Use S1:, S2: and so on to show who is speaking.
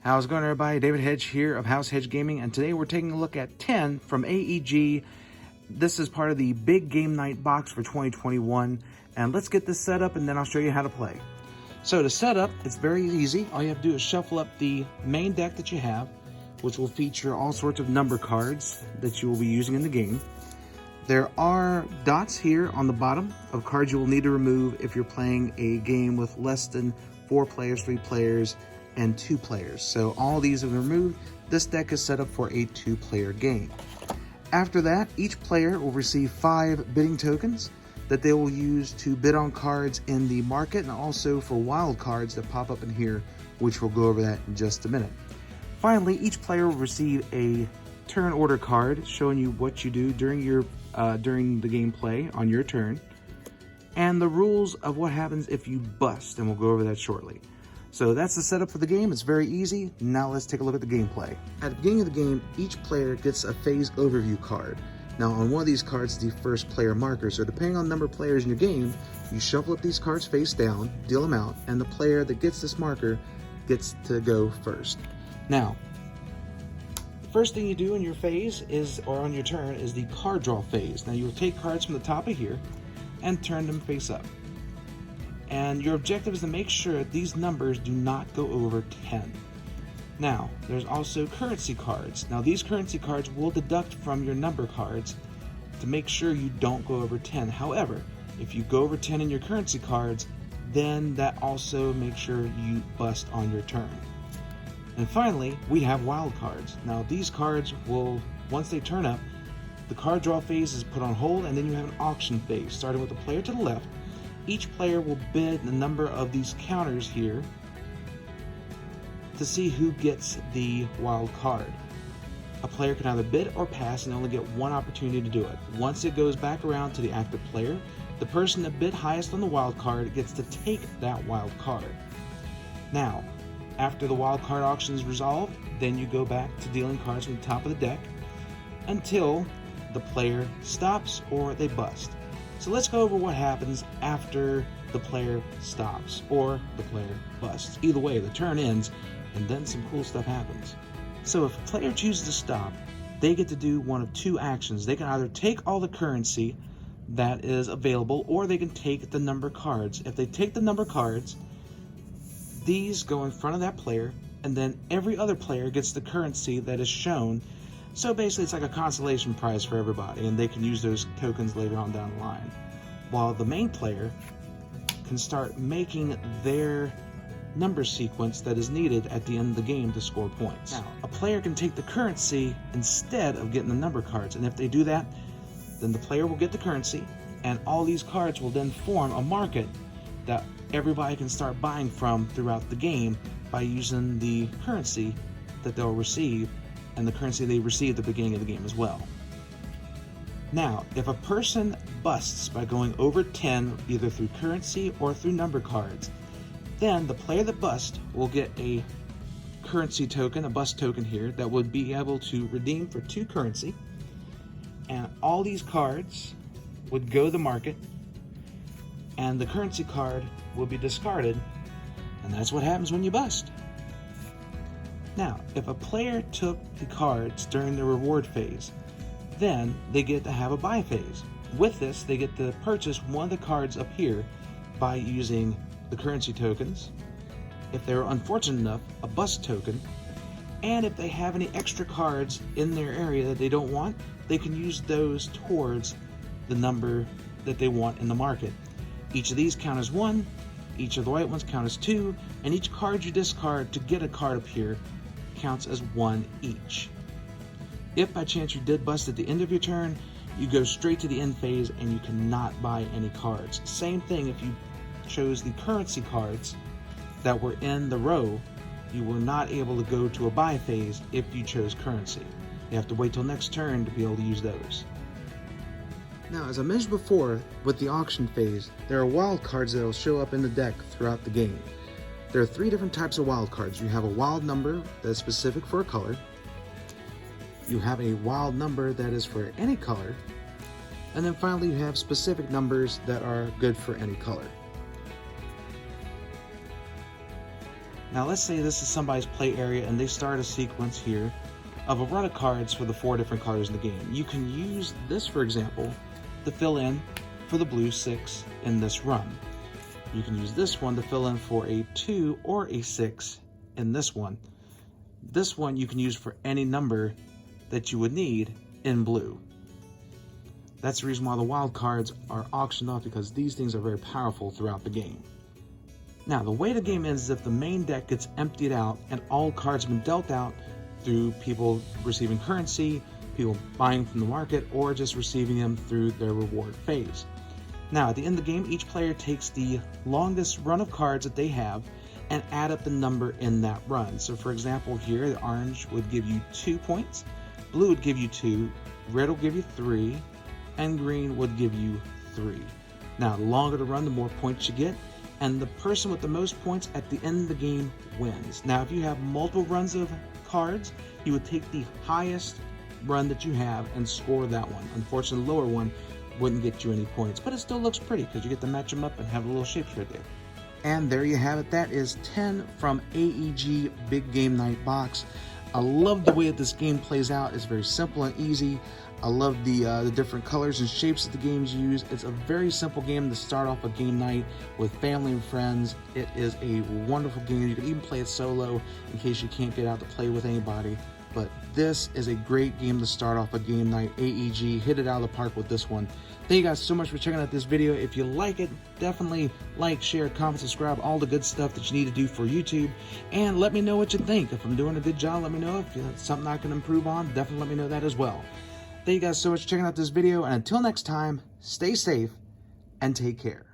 S1: How's it going, everybody? David Hedge here of House Hedge Gaming, and today we're taking a look at 10 from AEG. This is part of the big game night box for 2021, and let's get this set up and then I'll show you how to play. So to set up, it's very easy. All you have to do is shuffle up the main deck that you have, which will feature all sorts of number cards that you will be using in the game. There are dots here on the bottom of cards you will need to remove if you're playing a game with less than 4 players, 3 players, and 2 players. So all these have been removed. This deck is set up for a 2-player game. After that, each player will receive 5 bidding tokens that they will use to bid on cards in the market and also for wild cards that pop up in here, which we'll go over that in just a minute. Finally, each player will receive a turn order card showing you what you do during the gameplay on your turn, and the rules of what happens if you bust, and we'll go over that shortly. So that's the setup for the game. It's very easy. Now let's take a look at the gameplay. At the beginning of the game, each player gets a phase overview card. Now on one of these cards is the first player marker, so depending on the number of players in your game, you shuffle up these cards face down, deal them out, and the player that gets this marker gets to go first. Now, the first thing you do in your phase or on your turn is the card draw phase. Now you will take cards from the top of here and turn them face up. And your objective is to make sure that these numbers do not go over 10. Now, there's also currency cards. Now, these currency cards will deduct from your number cards to make sure you don't go over 10. However, if you go over 10 in your currency cards, then that also makes sure you bust on your turn. And finally, we have wild cards. Now, these cards will, once they turn up, the card draw phase is put on hold, and then you have an auction phase, starting with the player to the left. Each player will bid the number of these counters here to see who gets the wild card. A player can either bid or pass and only get one opportunity to do it. Once it goes back around to the active player, the person that bid highest on the wild card gets to take that wild card. Now, after the wild card auction is resolved, then you go back to dealing cards from the top of the deck until the player stops or they bust. So let's go over what happens after the player stops or the player busts. Either way, the turn ends and then some cool stuff happens. So if a player chooses to stop, they get to do one of 2 actions. They can either take all the currency that is available, or they can take the number cards. If they take the number cards, these go in front of that player, and then every other player gets the currency that is shown. So basically it's like a consolation prize for everybody, and they can use those tokens later on down the line. While the main player can start making their number sequence that is needed at the end of the game to score points. Now, a player can take the currency instead of getting the number cards, and if they do that, then the player will get the currency, and all these cards will then form a market that everybody can start buying from throughout the game by using the currency that they'll receive and the currency they receive at the beginning of the game as well. Now, if a person busts by going over 10, either through currency or through number cards, then the player that busts will get a currency token, a bust token here, that would be able to redeem for 2 currency, and all these cards would go to the market, and the currency card will be discarded, and that's what happens when you bust. Now, if a player took the cards during the reward phase, then they get to have a buy phase. With this, they get to purchase one of the cards up here by using the currency tokens. If they're unfortunate enough, a bust token. And if they have any extra cards in their area that they don't want, they can use those towards the number that they want in the market. Each of these count as 1, each of the white ones count as 2, and each card you discard to get a card up here counts as 1 each. If by chance you did bust at the end of your turn, you go straight to the end phase and you cannot buy any cards. Same thing if you chose the currency cards that were in the row, you were not able to go to a buy phase if you chose currency. You have to wait till next turn to be able to use those. Now, as I mentioned before, with the auction phase, there are wild cards that will show up in the deck throughout the game. There are 3 different types of wild cards. You have a wild number that's specific for a color. You have a wild number that is for any color. And then finally, you have specific numbers that are good for any color. Now let's say this is somebody's play area and they start a sequence here of a run of cards for the 4 different colors in the game. You can use this, for example, to fill in for the blue 6 in this run. You can use this one to fill in for a 2 or a 6 in this one. This one you can use for any number that you would need in blue. That's the reason why the wild cards are auctioned off, because these things are very powerful throughout the game. Now, the way the game ends is if the main deck gets emptied out and all cards have been dealt out through people receiving currency, people buying from the market, or just receiving them through their reward phase. Now, at the end of the game, each player takes the longest run of cards that they have and add up the number in that run. So for example, here, the orange would give you 2 points, blue would give you 2, red will give you 3, and green would give you 3. Now, the longer the run, the more points you get, and the person with the most points at the end of the game wins. Now, if you have multiple runs of cards, you would take the highest run that you have and score that one. Unfortunately, the lower one wouldn't get you any points, but it still looks pretty because you get to match them up and have a little shapes right there. And there you have it. That is 10 from AEG Big Game Night box. I love the way that this game plays out. It's very simple and easy. I love the different colors and shapes that the games use. It's a very simple game to start off a game night with family and friends. It is a wonderful game. You can even play it solo in case you can't get out to play with anybody. But this is a great game to start off a game night. AEG hit it out of the park with this one. Thank you guys so much for checking out this video. If you like it, definitely like, share, comment, subscribe, all the good stuff that you need to do for YouTube. And let me know what you think. If I'm doing a good job, let me know. If it's something I can improve on, definitely let me know that as well. Thank you guys so much for checking out this video. And until next time, stay safe and take care.